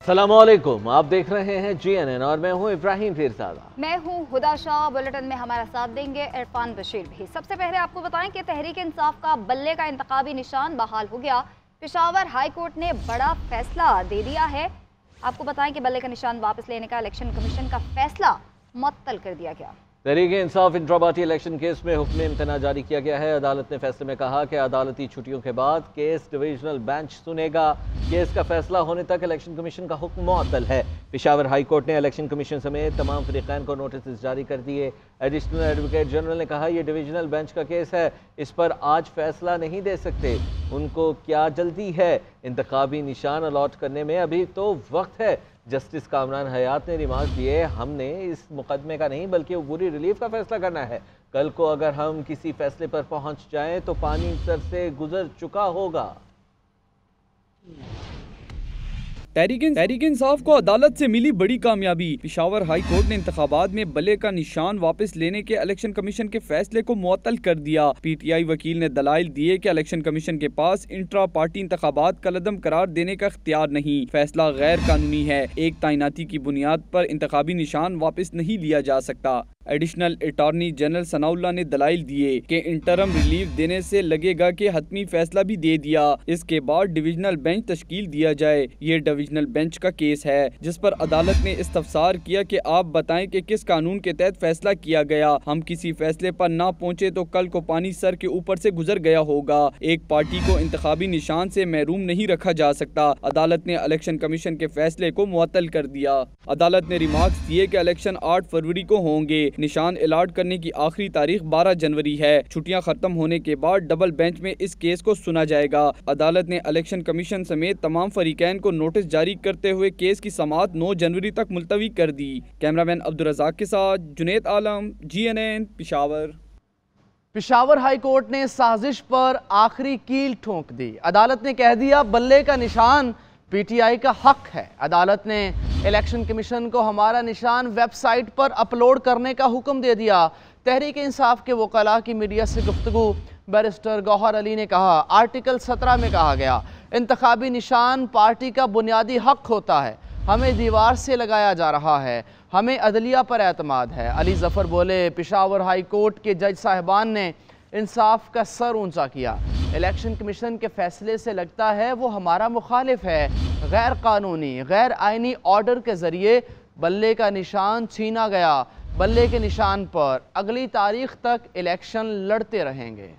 अस्सलामुअलैकुम, आप देख रहे हैं GNN और मैं हूं इब्राहिम पीरज़ादा। मैं हूं हुदा शाह। बुलेटिन में हमारा साथ देंगे इरफान बशीर भी। सबसे पहले आपको बताएं कि तहरीक इंसाफ का बल्ले का इंतखाबी निशान बहाल हो गया। पेशावर हाई कोर्ट ने बड़ा फैसला दे दिया है। आपको बताएं कि बल्ले का निशान वापस लेने का इलेक्शन कमीशन का फैसला मुअत्तल कर दिया गया। तहरीक इंसाफ इंट्रापार्टी इलेक्शन केस में हुक्म इम्तना जारी किया गया है। अदालत ने फैसले में कहा कि अदालती छुट्टियों के बाद केस डिविजनल बेंच सुनेगा। केस का फैसला होने तक इलेक्शन कमीशन का हुक्म मुअत्तल है। पेशावर हाई कोर्ट ने इलेक्शन कमीशन समेत तमाम फरीकैन को नोटिस जारी कर दिए। एडिशनल एडवोकेट जनरल ने कहा, यह डिविजनल बेंच का केस है, इस पर आज फैसला नहीं दे सकते। उनको क्या जल्दी है? इंतखाबी निशान अलॉट करने में अभी तो वक्त है। जस्टिस कामरान हयात ने रिमार्क दिए, हमने इस मुकदमे का नहीं बल्कि अबूरी रिलीफ का फैसला करना है। कल को अगर हम किसी फैसले पर पहुंच जाएं तो पानी सर से गुजर चुका होगा। तहरीक इंसाफ को अदालत से मिली बड़ी कामयाबी। पेशावर हाई कोर्ट ने इंतखाबात में बल्ले का निशान वापस लेने के इलेक्शन कमीशन के फैसले को मुअत्तल कर दिया। PTI वकील ने दलाइल दिए कि इलेक्शन कमीशन के पास इंट्रा पार्टी इंतखाबात कलअदम करार देने का इख्तियार नहीं, फैसला गैर कानूनी है। एक तैनाती की बुनियाद पर इंतखाबी निशान वापस नहीं लिया जा सकता। एडिशनल अटॉर्नी जनरल सनाउल्लाह ने दलाइल दिए कि इंटरम रिलीफ देने से लगेगा कि हतमी फैसला भी दे दिया। इसके बाद डिविजनल बेंच तश्कील दिया जाए। ये डिविजनल बेंच का केस है जिस पर अदालत ने इस्तफसार किया कि आप बताएं कि किस कानून के तहत फैसला किया गया। हम किसी फैसले पर ना पहुंचे तो कल को पानी सर के ऊपर से गुजर गया होगा। एक पार्टी को इंतखाबी निशान से महरूम नहीं रखा जा सकता। अदालत ने इलेक्शन कमीशन के फैसले को मुअत्तल कर दिया। अदालत ने रिमार्क्स दिए कि इलेक्शन 8 फरवरी को होंगे। निशान अलाट करने की आखिरी तारीख 12 जनवरी है। छुट्टियां खत्म होने के बाद डबल बेंच में इस केस को सुना जाएगा। अदालत ने इलेक्शन कमीशन समेत तमाम फरीकैन को नोटिस जारी करते हुए केस की समाअत 9 जनवरी तक मुलतवी कर दी। कैमरामैन अब्दुल रज़ाक के साथ जुनेद आलम, GNN Peshawar. Peshawar high court ने साजिश पर आखिरी कील ठोंक दी। अदालत ने कह दिया बल्ले का निशान PTI का हक है। अदालत ने इलेक्शन कमीशन को हमारा निशान वेबसाइट पर अपलोड करने का हुक्म दे दिया। तहरीक इंसाफ के वकला की मीडिया से गुफ्तगू बैरिस्टर गौहर अली ने कहा, आर्टिकल 17 में कहा गया इंतखाबी निशान पार्टी का बुनियादी हक होता है। हमें दीवार से लगाया जा रहा है, हमें अदलिया पर एतमाद है। अली जफर बोले, पेशावर हाई कोर्ट के जज साहिबान ने इंसाफ का सर ऊंचा किया। इलेक्शन कमीशन के फैसले से लगता है वो हमारा मुखालिफ है। गैर कानूनी गैर आइनी ऑर्डर के जरिए बल्ले का निशान छीना गया। बल्ले के निशान पर अगली तारीख तक इलेक्शन लड़ते रहेंगे।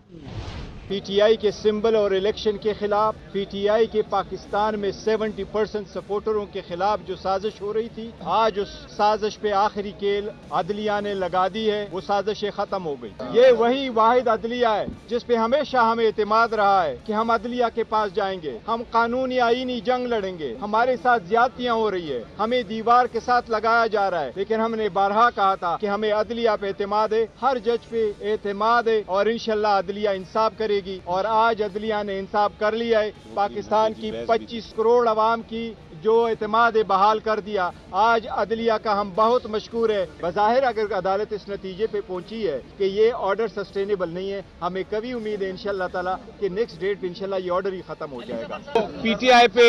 PTI के सिंबल और इलेक्शन के खिलाफ, PTI के पाकिस्तान में 70% सपोर्टरों के खिलाफ जो साजिश हो रही थी, आज उस साजिश पे आखिरी केल अदलिया ने लगा दी है। वो साजिशें खत्म हो गई। ये वही वाहिद अदलिया है जिस पे हमेशा हमें एतमाद रहा है कि हम अदलिया के पास जाएंगे, हम कानूनी आईनी जंग लड़ेंगे। हमारे साथ ज्यादतियां हो रही है, हमें दीवार के साथ लगाया जा रहा है, लेकिन हमने बारहा कहा था कि हमें अदलिया पे एतमाद है, हर जज पे एतमाद है और इंशाल्लाह अदलिया इंसाफ करे। और आज अदलिया ने इंसाफ कर लिया है। पाकिस्तान की 25 करोड़ अवाम की जो एतमाद बहाल कर दिया। आज अदलिया का हम बहुत मशकूर है। बज़ाहिर अगर अदालत इस नतीजे पे पहुंची है कि ये ऑर्डर सस्टेनेबल नहीं है, हमें कभी उम्मीद है इंशाल्लाह ताला कि नेक्स्ट डेट पे इंशाल्लाह ये ऑर्डर ही खत्म हो जाएगा। PTI पे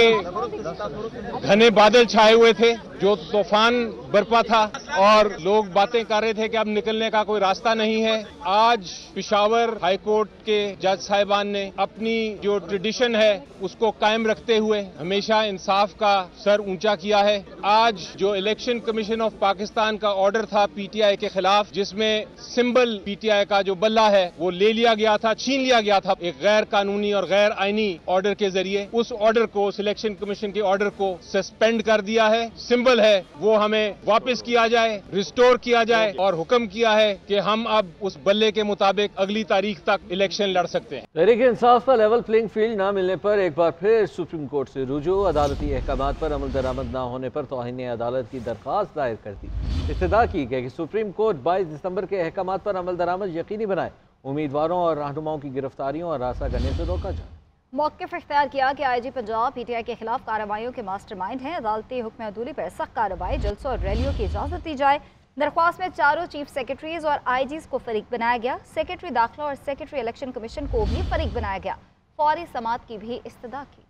घने बादल छाए हुए थे, जो तूफान बरपा था और लोग बातें कर रहे थे कि अब निकलने का कोई रास्ता नहीं है। आज पेशावर हाई कोर्ट के जज साहिबान ने अपनी जो ट्रेडिशन है उसको कायम रखते हुए हमेशा इंसाफ का सर ऊंचा किया है। आज जो इलेक्शन कमीशन ऑफ पाकिस्तान का ऑर्डर था PTI के खिलाफ, जिसमें सिंबल PTI का जो बल्ला है वो ले लिया गया था, छीन लिया गया था एक गैर कानूनी और गैर आईनी ऑर्डर के जरिए, उस ऑर्डर को, इलेक्शन कमीशन के ऑर्डर को सस्पेंड कर दिया है। सिंबल है वो हमें वापस किया जाए, रिस्टोर किया जाए और हुक्म किया है कि हम अब उस बल्ले के मुताबिक अगली तारीख तक इलेक्शन लड़ सकते हैं। तहरीक इंसाफ का लेवल प्लेइंग फील्ड न मिलने पर एक बार फिर सुप्रीम कोर्ट से रुजू। अदालती अहकाम पर अमल दरामद न होने पर तौहीन अदालत की दरख्वास्त दायर कर दी। इस्तदा की गई कि सुप्रीम कोर्ट 22 दिसंबर के अहकाम पर अमल दरामद यकीनी बनाए, उम्मीदवारों और रहनुमाओं की गिरफ्तारियों और रास्ता करने से रोका जाए। मौक़िफ़ इख्तियार किया कि IG पंजाब PTI के खिलाफ कार्रवाइयों के मास्टरमाइंड हैं। अदालती हुक्म अदूली पर सख्त कार्रवाई, जलसों और रैलियों की इजाज़त दी जाए। दरख्वास्त में चारों चीफ सेक्रेटरीज और IGs को फरीक बनाया गया। सेक्रेटरी दाखिला और सेक्रेटरी इलेक्शन कमीशन को भी फरीक बनाया गया। फौरी समाअत की भी इस्तदा की।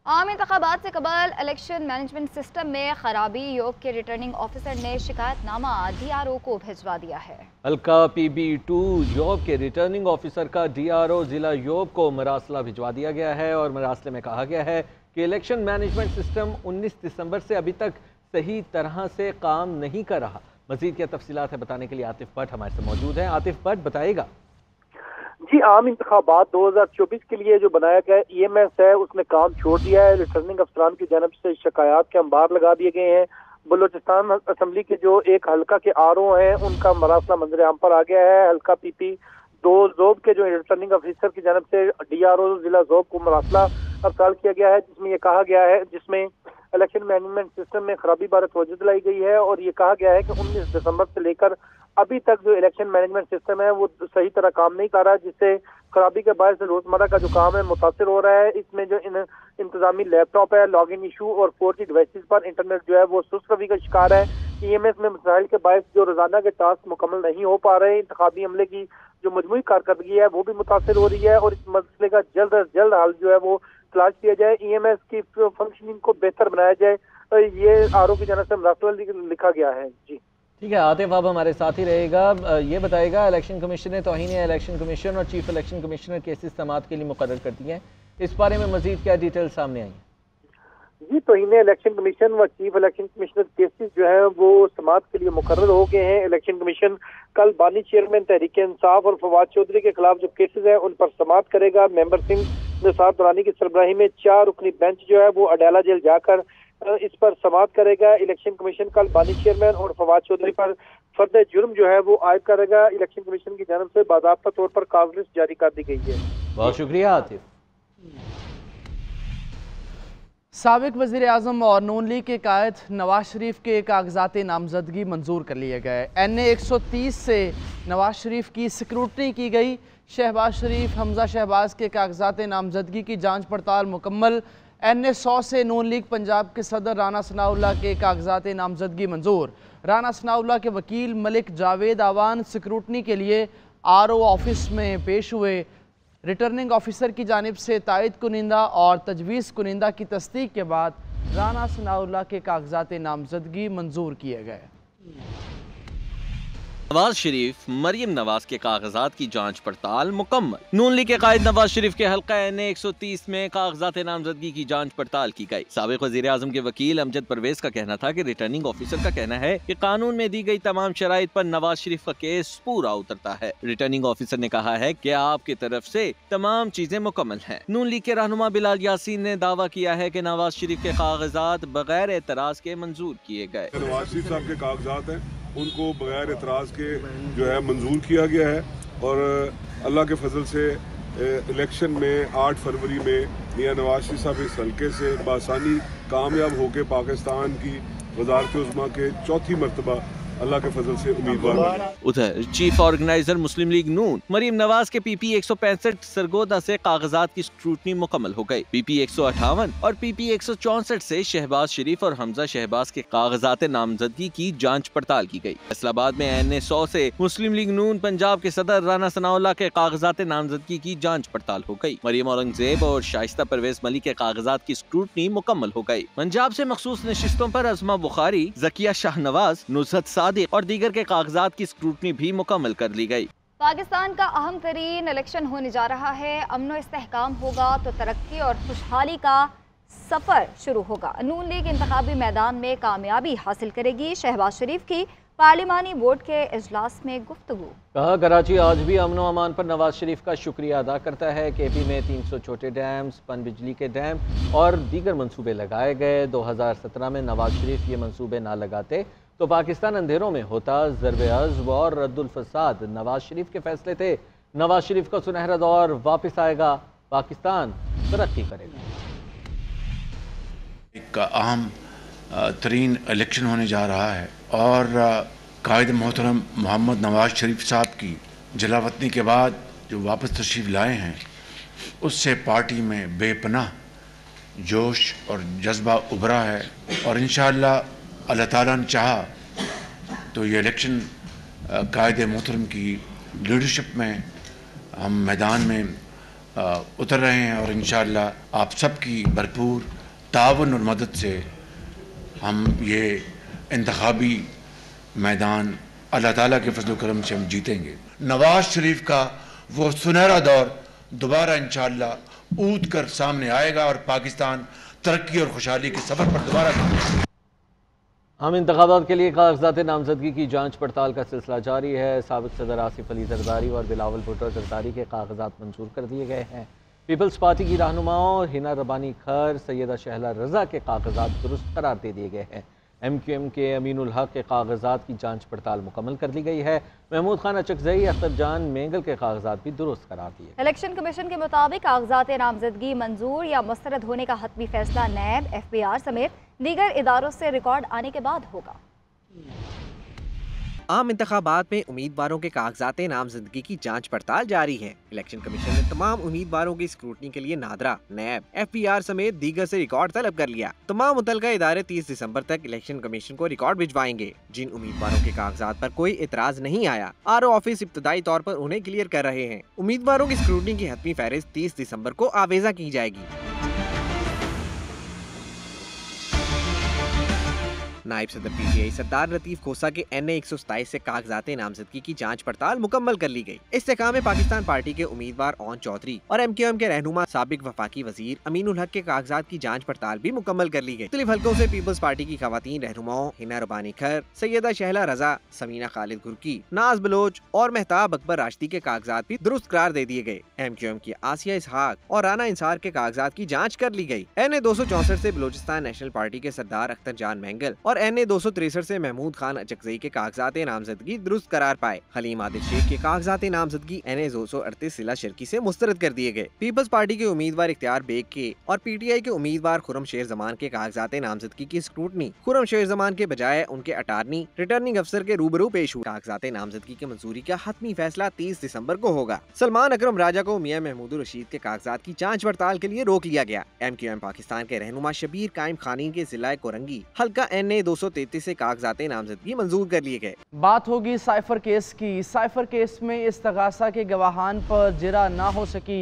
आम इंतखाबात से कबल इलेक्शन मैनेजमेंट सिस्टम में खराबी योग के रिटर्निंग ऑफिसर ने शिकायतनामा DRO को भिजवा दिया है। हल्का PB2 योब के रिटर्निंग ऑफिसर का DRO जिला योब को मरासला भिजवा दिया गया है और मरासले में कहा गया है कि इलेक्शन मैनेजमेंट सिस्टम 19 दिसंबर से अभी तक सही तरह से काम नहीं कर रहा। मजीद क्या तफसीलात है बताने के लिए आतिफ भट्ट हमारे साथ मौजूद हैं। आतिफ भट्ट बताइएगा। जी, आम इंतखाबात 2024 के लिए जो बनाया गया EMS है उसने काम छोड़ दिया है। रिटर्निंग अफसरान की जानब से शिकायत के अंबार लगा दिए गए हैं। बलोचिस्तान असम्बली के जो एक हल्का के RO हैं उनका मरासला मंजर आम पर आ गया है। हल्का PP2 जोब के जो रिटर्निंग अफसर की जानब से DRO जिला जोब को मरासला अरसाल किया गया है, जिसमें ये कहा गया है, जिसमें इलेक्शन मैनेजमेंट सिस्टम में खराबी बारे तवज्जो दिलाई गई है और ये कहा गया है कि 19 दिसंबर से लेकर अभी तक जो इलेक्शन मैनेजमेंट सिस्टम है वो सही तरह काम नहीं कर रहा है, जिससे खराबी के बायस रोजमर्रा का जो काम है मुतासिर हो रहा है। इसमें जो इंतजामी लैपटॉप है, लॉगिन इशू और 4G डिवाइसेस पर इंटरनेट जो है वो सुस्त रवि का शिकार है। EMS में मसाइल के बायस जो रोजाना के टास्क मुकम्मल नहीं हो पा रहे, इंतखाबी अमले की जो मजमूई कारकर्दगी है वो भी मुतासिर हो रही है और इस मसले का जल्द अज जल्द हल जो है वो तलाश किया जाए, EMS की फंक्शनिंग को बेहतर बनाया जाए। ये RO की जानब से मरासला लिखा गया है। जी ठीक है आतिफ, अब हमारे साथ ही रहेगा। ये बताएगा, इलेक्शन कमीशन ने तौहीन इलेक्शन कमीशन और चीफ इलेक्शन कमिश्नर केसेस समाअत के लिए मुकर्रर कर दिए हैं। इस बारे में मजीद क्या डिटेल सामने आई? जी, तौहीन इलेक्शन कमीशन व चीफ इलेक्शन कमिश्नर केसेस जो है वो समाअत के लिए मुकर्रर हो गए हैं। इलेक्शन कमीशन कल बानी चेयरमैन तहरीक इंसाफ और फवाद चौधरी के खिलाफ जो केसेस हैं उन पर समाअत करेगा। मेंबर सिंह निसार दुरानी की सरबराही में 4 रुकनी बेंच जो है वो अडाला जेल जाकर इस पर समाअत करेगा। इलेक्शन कमीशन कल बानी चेयरमैन और फवाद चौधरी पर फर्द जुर्म जो है वो आयद करेगा। इलेक्शन कमीशन की जानब से बाज़ाब्ता तौर पर काज लिस्ट जारी कर दी गई है। बहुत शुक्रिया आतिफ। साबिक वज़ीर आज़म और नून लीग के कायद नवाज शरीफ के कागजात नामजदगी मंजूर कर लिए गए। NA 130 से नवाज शरीफ की स्क्रूटनी की गई। शहबाज शरीफ, हमजा शहबाज के कागजात नामजदगी की जांच पड़ताल मुकम्मल। NA 100 से नून लीग पंजाब के सदर राना सनाउल्लाह के कागजात नामजदगी मंजूर। राना सनाउल्लाह के वकील मलिक जावेद आवान स्क्रूटनी के लिए RO ऑफिस में पेश हुए। रिटर्निंग ऑफिसर की जानिब से तायद कुनिंदा और तजवीज़ कुनिंदा की तस्दीक के बाद राना सनाउल्लाह के कागजात नामजदगी मंजूर किए गए। नवाज शरीफ मरियम नवाज के कागजात की जांच पड़ताल मुकम्मल। नून लीग के कायद नवाज शरीफ के हल्का NA 130 में कागजात नामजदगी की जांच पड़ताल की गई। साबिक वज़ीर आज़म के वकील अमजद परवेज का कहना था कि रिटर्निंग ऑफिसर का कहना है कि कानून में दी गई तमाम शराइत पर नवाज शरीफ का केस पूरा उतरता है। रिटर्निंग ऑफिसर ने कहा है कि आपकी तरफ से तमाम चीजें मुकम्मल हैं। नून लीग के रहनुमा बिलाल यासीन ने दावा किया है कि नवाज शरीफ के कागजात बगैर एतराज के मंजूर किए गए। नवाज शरीफ साहब के कागजात हैं उनको बगैर एतराज़ के जो है मंजूर किया गया है और अल्लाह के फजल से इलेक्शन में 8 फरवरी में मियां नवाज शरीफ साहब इस हल्के से बासानी कामयाब होकर पाकिस्तान की वज़ारत उज़्मा के 4थी मरतबा अल्लाह के फजल से उम्मीदवार। उधर चीफ ऑर्गेनाइजर मुस्लिम लीग नून मरियम नवाज के PP 165 सरगोदा से कागजात की स्क्रूटनी मुकम्मल हो गई। PP 158 और PP 164 से शहबाज शरीफ और हमजा शहबाज के कागजात नामजदगी की जांच पड़ताल की गई। फैसलाबाद में NA 100 से मुस्लिम लीग नून पंजाब के सदर राना सनाउल्लाह के कागजात नामजदगी की जांच पड़ताल हो गई। मरियम औरंगजेब और शाइस्ता परवेज मलिक के कागजात की स्क्रूटनी मुकम्मल हो गई। पंजाब से मखसूस नशिस्तों पर अज़मा बुखारी, ज़किया शाहनवाज, नुसरत और दीगर के कागजात की स्क्रूटनी भी मुकम्मल कर ली गई। पाकिस्तान का अहम तरीन इलेक्शन होने जा रहा है। अमन इस्तेहकाम होगा तो तरक्की और खुशहाली का सफ़र शुरू होगा। नून लीग इंतखाबी मैदान में कामयाबी हासिल करेगी। शहबाज शरीफ की पार्लिमानी बोर्ड के इजलास में गुफ्तगू। कहा, कराची आज भी अमन व अमान पर नवाज शरीफ का शुक्रिया अदा करता है। KP में 300 छोटे डैम्स, पन बिजली के डैम और दीगर मंसूबे लगाए गए। 2017 में नवाज शरीफ ये मंसूबे ना लगाते तो पाकिस्तान अंधेरों में होता। ज़रबे अज़्ब और रद्दुल फसाद नवाज शरीफ के फैसले थे। नवाज शरीफ का सुनहरा दौर वापस आएगा, पाकिस्तान तरक्की करेगा। एक अहम तरीन इलेक्शन होने जा रहा है और कायद मोहतरम मोहम्मद नवाज शरीफ साहब की जलावतनी के बाद जो वापस तशरीफ़ लाए हैं उससे पार्टी में बेपनाह जोश और जज्बा उभरा है और इंशाअल्लाह अल्लाह ताला ने चाहा तो ये इलेक्शन कायद मोहतरम की लीडरशिप में हम मैदान में उतर रहे हैं और इंशाअल्लाह आप सबकी भरपूर तावन और मदद से हम ये इंतखाबी मैदान अल्लाह ताला के फजल करम से हम जीतेंगे। नवाज शरीफ का वो सुनहरा दौर दोबारा इंशाअल्लाह ऊद कर सामने आएगा और पाकिस्तान तरक्की और खुशहाली के सफर पर दोबारा आम इंतखाबात के लिए कागजात नामजदगी की जांच पड़ताल का सिलसिला जारी है। साबिक सदर आसिफ अली जरदारी और बिलावल भुट्टो जरदारी के कागजात मंजूर कर दिए गए हैं। पीपल्स पार्टी की रहनुमाओं हिना रबानी खर, सैयदा शहला रजा के कागजात दुरुस्त करार दे दिए गए हैं। MQM के अमीनुल हक के कागजात की जांच पड़ताल मुकम्मल कर ली गई है। महमूद खान अचकजई, अख्तर जान मेंगल के कागजात भी दुरुस्त करार दिए। इलेक्शन कमीशन के मुताबिक कागजात नामजदगी मंजूर या मुस्तरद होने का हतमी फैसला नैब, FBR समेत दीगर इदारों से रिकॉर्ड आने के बाद होगा। आम इंतखाबात में उम्मीदवारों के कागजात नामजदगी की जांच पड़ताल जारी है। इलेक्शन कमीशन ने तमाम उम्मीदवारों की स्क्रूटनी के लिए नादरा, नैब, FBR समेत दीगर से रिकॉर्ड तलब कर लिया। तमाम मुतलका इदारे 30 दिसंबर तक इलेक्शन कमीशन को रिकॉर्ड भिजवाएंगे। जिन उम्मीदवारों के कागजात पर कोई एतराज नहीं आया, RO ऑफिस इब्तदाई तौर पर उन्हें क्लियर कर रहे हैं। उम्मीदवारों की स्क्रूटनी की हतमी फहरिस्त 30 दिसंबर को आवेजा की जाएगी। नायब सदर PTI सरदार लतीफ खोसा के NA 127 से कागजात नामजदगी की जांच पड़ताल मुकम्मल कर ली गई। इस्तेकाम में पाकिस्तान पार्टी के उम्मीदवार ओन चौधरी और MQM के रहनुमा साबिक वफाकी वजीर अमीनुल हक के कागजात की जांच पड़ताल भी मुकम्मल कर ली गई। मुख्तलिफ हल्कों से पीपल्स पार्टी की खवातीन रहनुमाओं हिना रबानी खर, सैयदा शहला रजा, समीना खालिद गुरकी, नाज बलोच और मेहताब अकबर राशदी के कागजात भी दुरुस्त करार दे दिए गए। MQM की आसिया इसहाक और राना इंसार के कागजात की जाँच कर ली गयी। NA 264 से बलोचिस्तान नेशनल पार्टी के सरदार अख्तर जान मेंगल और NA 263 से महमूद खान अचकजई के कागजात नामजदगी दुरुस्त करार पाए। हलीम आदिल शेख के कागजात नामजदगी NA 238 सिला शर्की से मुस्तरद कर दिए गए। पीपल्स पार्टी के उम्मीदवार इख्तियार बेग के और PTI के उम्मीदवार खुरम शेर जमान के कागजात नामजदगी की स्क्रूटनी खुरम शेर जमान के बजाय उनके अटारनी रिटर्निंग अफसर के रूबरू पेश हुई। कागजात नामजदगी की मंजूरी का हतमी फैसला 30 दिसंबर को होगा। सलमान अकरम राजा को मियां महमूद रशीद के कागजात की जाँच पड़ताल के लिए रोक लिया गया। MQM पाकिस्तान के रहनुमा शबीर कायम खानी के जिला कोरंगी हल्का NA 233 से कागजात नामजदगी मंजूर कर लिए गए। बात होगी साइफर केस की। साइफर केस में इस्तगासा के गवाहान पर जिरा ना हो सकी।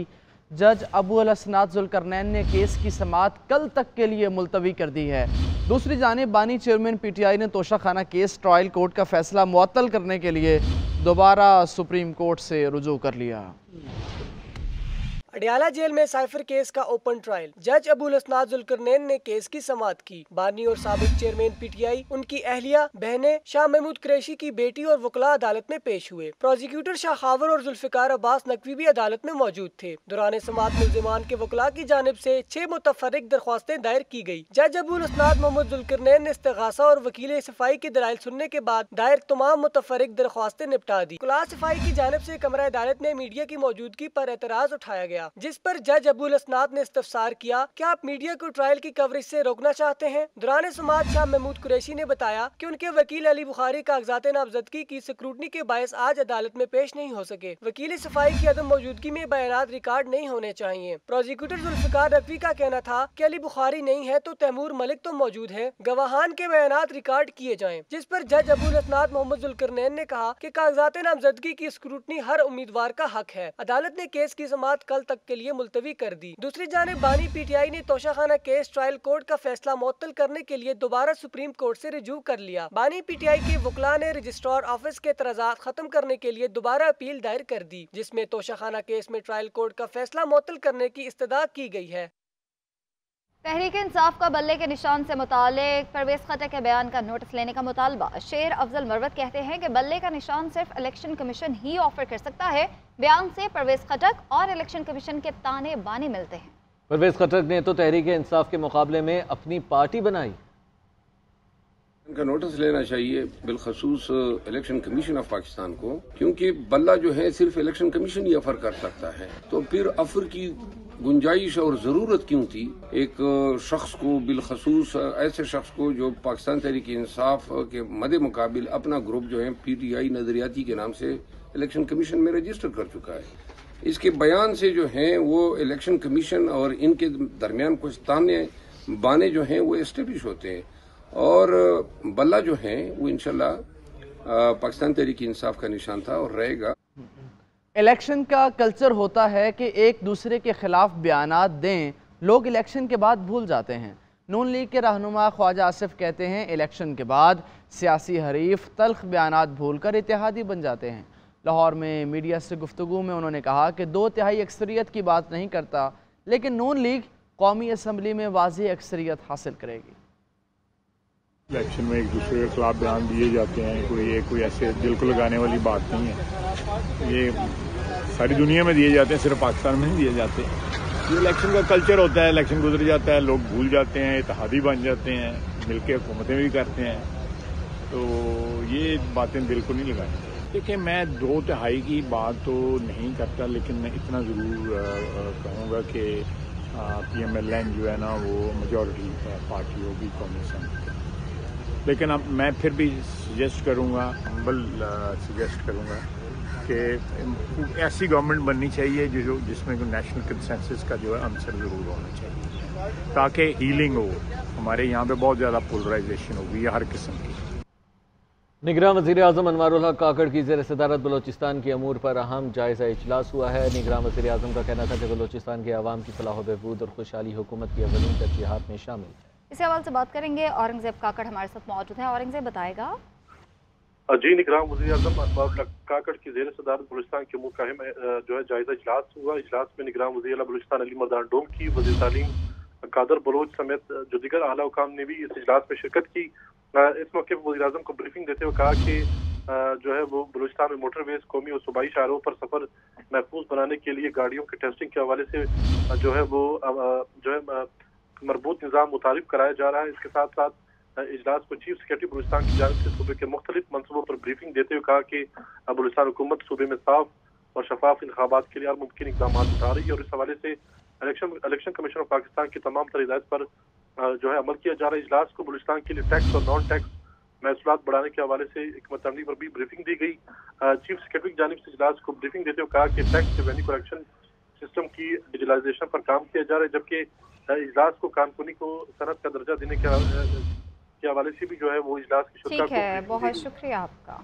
जज अबू अल असनाद जुल्करनैन ने केस की समाअत कल तक के लिए मुलतवी कर दी है। दूसरी जानिब बानी चेयरमैन PTI ने तोशाखाना केस ट्रायल कोर्ट का फैसला मुअत्तल करने के लिए दोबारा सुप्रीम कोर्ट से रुजू कर लिया। अडियाला जेल में साइफर केस का ओपन ट्रायल। जज अबुल असनाद जुल्करनैन ने केस की समाअत की। बानी और साबिक चेयरमैन PTI, उनकी अहलिया, बहनें, शाह महमूद कुरैशी की बेटी और वकला अदालत में पेश हुए। प्रोसिक्यूटर शाह खावर और जुल्फिकार अब्बास नकवी भी अदालत में मौजूद थे। दौरान समाअत मुल्जिमान के वकला की जानिब से 6 मुतफर्रिक दरख्वास्तें दायर की गई। जज अबुल असनाद मोहम्मद जुल्करनैन ने इस्तिगासा और वकील सफाई के दलाइल सुनने के बाद दायर तमाम मुतफर्रिक दरख्वास्तें निपटा दी। वकला सफाई की जानिब से कमरा अदालत में मीडिया की मौजूदगी पर एतराज उठाया गया, जिस पर जज अबुल असनाद ने इस्तफसार किया कि आप मीडिया को ट्रायल की कवरेज से रोकना चाहते हैं। दौरान समाअत शाह महमूद कुरैशी ने बताया कि उनके वकील अली बुखारी कागजात नामजदगी की स्क्रूटनी के बायस आज अदालत में पेश नहीं हो सके। वकील सफाई की अदम मौजूदगी में बयानात रिकॉर्ड नहीं होने चाहिए। प्रोसिक्यूटर जुल्फिकार नकवी का कहना था कि अली बुखारी नहीं है तो तैमूर मलिक तो मौजूद है, गवाहान के बयानात रिकॉर्ड किए जाएं। जिस पर जज अबुल असनाद मोहम्मद जुल्करनैन ने कहा कि कागजात नामजदगी की स्क्रूटनी हर उम्मीदवार का हक है। अदालत ने केस की समाअत कल तक के लिए मुलतवी कर दी। दूसरी जानिब बानी PTI ने तोशाखाना केस ट्रायल कोर्ट का फैसला मुअत्तल करने के लिए दोबारा सुप्रीम कोर्ट से रिजू कर लिया। बानी PTI के वकला ने रजिस्ट्रार ऑफिस के एतराज़ात खत्म करने के लिए दोबारा अपील दायर कर दी, जिसमें तोशाखाना केस में ट्रायल कोर्ट का फैसला मुअत्तल करने की इस्तदा की गई है। तहरीक इंसाफ का बल्ले के निशान से मुतालिक परवेज खटक के बयान का नोटिस लेने का मुतालबा। शेर अफजल मरवत कहते हैं कि बल्ले का निशान सिर्फ इलेक्शन कमीशन ही ऑफर कर सकता है। बयान से परवेज खटक और इलेक्शन कमीशन के ताने बाने मिलते हैं। परवेज खटक ने तो तहरीक इंसाफ के मुकाबले में अपनी पार्टी बनाई। इनका नोटिस लेना चाहिए बिलखसूस इलेक्शन कमीशन ऑफ पाकिस्तान को, क्योंकि बल्ला जो है सिर्फ इलेक्शन कमीशन ही ऑफर कर सकता है। तो फिर ऑफर की गुंजाइश और ज़रूरत क्यों थी एक शख्स को, बिलखसूस ऐसे शख्स को जो पाकिस्तान तहरीक इंसाफ के मदे मुकाबिल अपना ग्रुप जो है PTI नजरियाती के नाम से इलेक्शन कमीशन में रजिस्टर कर चुका है। इसके बयान से जो है वो इलेक्शन कमीशन और इनके दरमियान कुछ ताने बाने जो हैं वो एस्टेब्लिश होते हैं, और बल्ला जो है वो इंशाल्लाह पाकिस्तान तहरीक इंसाफ का निशान था और रहेगा। इलेक्शन का कल्चर होता है कि एक दूसरे के खिलाफ बयानात दें, लोग इलेक्शन के बाद भूल जाते हैं। नून लीग के रहनुमा ख्वाजा आसिफ कहते हैं इलेक्शन के बाद सियासी हरीफ तल्ख बयानात भूलकर इत्तेहादी बन जाते हैं। लाहौर में मीडिया से गुफ्तगू में उन्होंने कहा कि 2/3 अक्सरियत की बात नहीं करता, लेकिन नून लीग कौमी असम्बली में वाज़ेह अक्सरियत हासिल करेगी। इलेक्शन में एक दूसरे के खिलाफ बयान दिए जाते हैं, कोई ऐसे दिल को लगाने वाली बात नहीं है। ये सारी दुनिया में दिए जाते हैं, सिर्फ पाकिस्तान में नहीं दिए जाते। ये इलेक्शन का कल्चर होता है, इलेक्शन गुजर जाता है, लोग भूल जाते हैं, इत्तेहादी बन जाते हैं, मिलकर हुकूमतें भी करते हैं, तो ये बातें दिल को नहीं लगानी चाहिए। देखिए, मैं 2/3 की बात तो नहीं करता, लेकिन मैं इतना ज़रूर कहूँगा कि PMLN जो है ना वो मेजॉरिटी पार्टी होगी कौमी असम्बली। लेकिन अब मैं फिर भी सजेस्ट करूँगा, हम्बल सजेस्ट करूँगा कि ऐसी गवर्नमेंट बननी चाहिए जिसमें नेशनल कंसेंसस का जो है अंसर ज़रूर होना चाहिए, ताकि हीलिंग हो। हमारे यहाँ पे बहुत ज़्यादा पोलराइजेशन होगी हर किस्म की। निगरान वज़ीर आज़म अनवारुल हक काकड़ की ज़ेर सदारत बलोचिस्तान के अमूर पर अहम जायज़ा इजलास हुआ है। निगरान वज़ीर आज़म का कहना था कि बलोचिस्तान के अवाम की फलाह बहबूद और खुशहाली हुकूमत की अव्वलीन तरजीहात में शामिल है। इस हवाले से बात करेंगे, औरंगजेब काकड़ हमारे साथ मौजूद हैं। औरंगजेब बताएगा। जी, निगरान वज़ीर आज़म अनवारुल हक काकड़ की ज़ेर सदारत बलूचिस्तान के अमूर का जो है जायज़ा इजलास हुआ। इजलास में निगरान वज़ीर आला बलूचिस्तान अली मर्दान डोम की, वज़ीर तालीम कादर बलोच समेत जो दीगर आला हुकाम ने भी इस इजलास में शिरकत की। इस मौके पर वज़ीर आज़म को ब्रीफिंग देते हुए कहा कि जो है वो बलूचिस्तान में मोटरवेज, कौमी और सूबाई शाहरों पर सफ़र महफूज बनाने के लिए गाड़ियों के टेस्टिंग के हवाले से जो है वो जो है मरबूत निज़ाम मुतारिफ कराया जा रहा है। इसके साथ साथ इजलास को चीफ सेक्रेटरी बलूचिस्तान की जानिब से सूबे के मुख्तलिफ मनसूबों पर ब्रीफिंग देते हुए कहा कि बलूचिस्तान हुकूमत सूबे में साफ और शफाफ इंतखाबात के लिए हर मुमकिन इक़दाम उठा रही है और इस हवाले से इलेक्शन कमीशन ऑफ पाकिस्तान की तमाम तर हिदायत पर जो है अमल किया जा रहा है। इजलास को बलूचिस्तान के लिए टैक्स और नॉन टैक्स महसूलात बढ़ाने के हवाले से एक मतअमली पर भी ब्रीफिंग दी गई। चीफ सेक्रेटरी की जानिब से इजलास को ब्रीफिंग देते हुए कहा कि टैक्स रेवेन्यू कलेक्शन सिस्टम की डिजिटलाइजेशन पर काम किया जा रहा है, जबकि इजलास को कानूनी को सनद का दर्जा देने के हवाले से भी जो है वो इजलास की ठीक है, बहुत शुक्रिया आपका।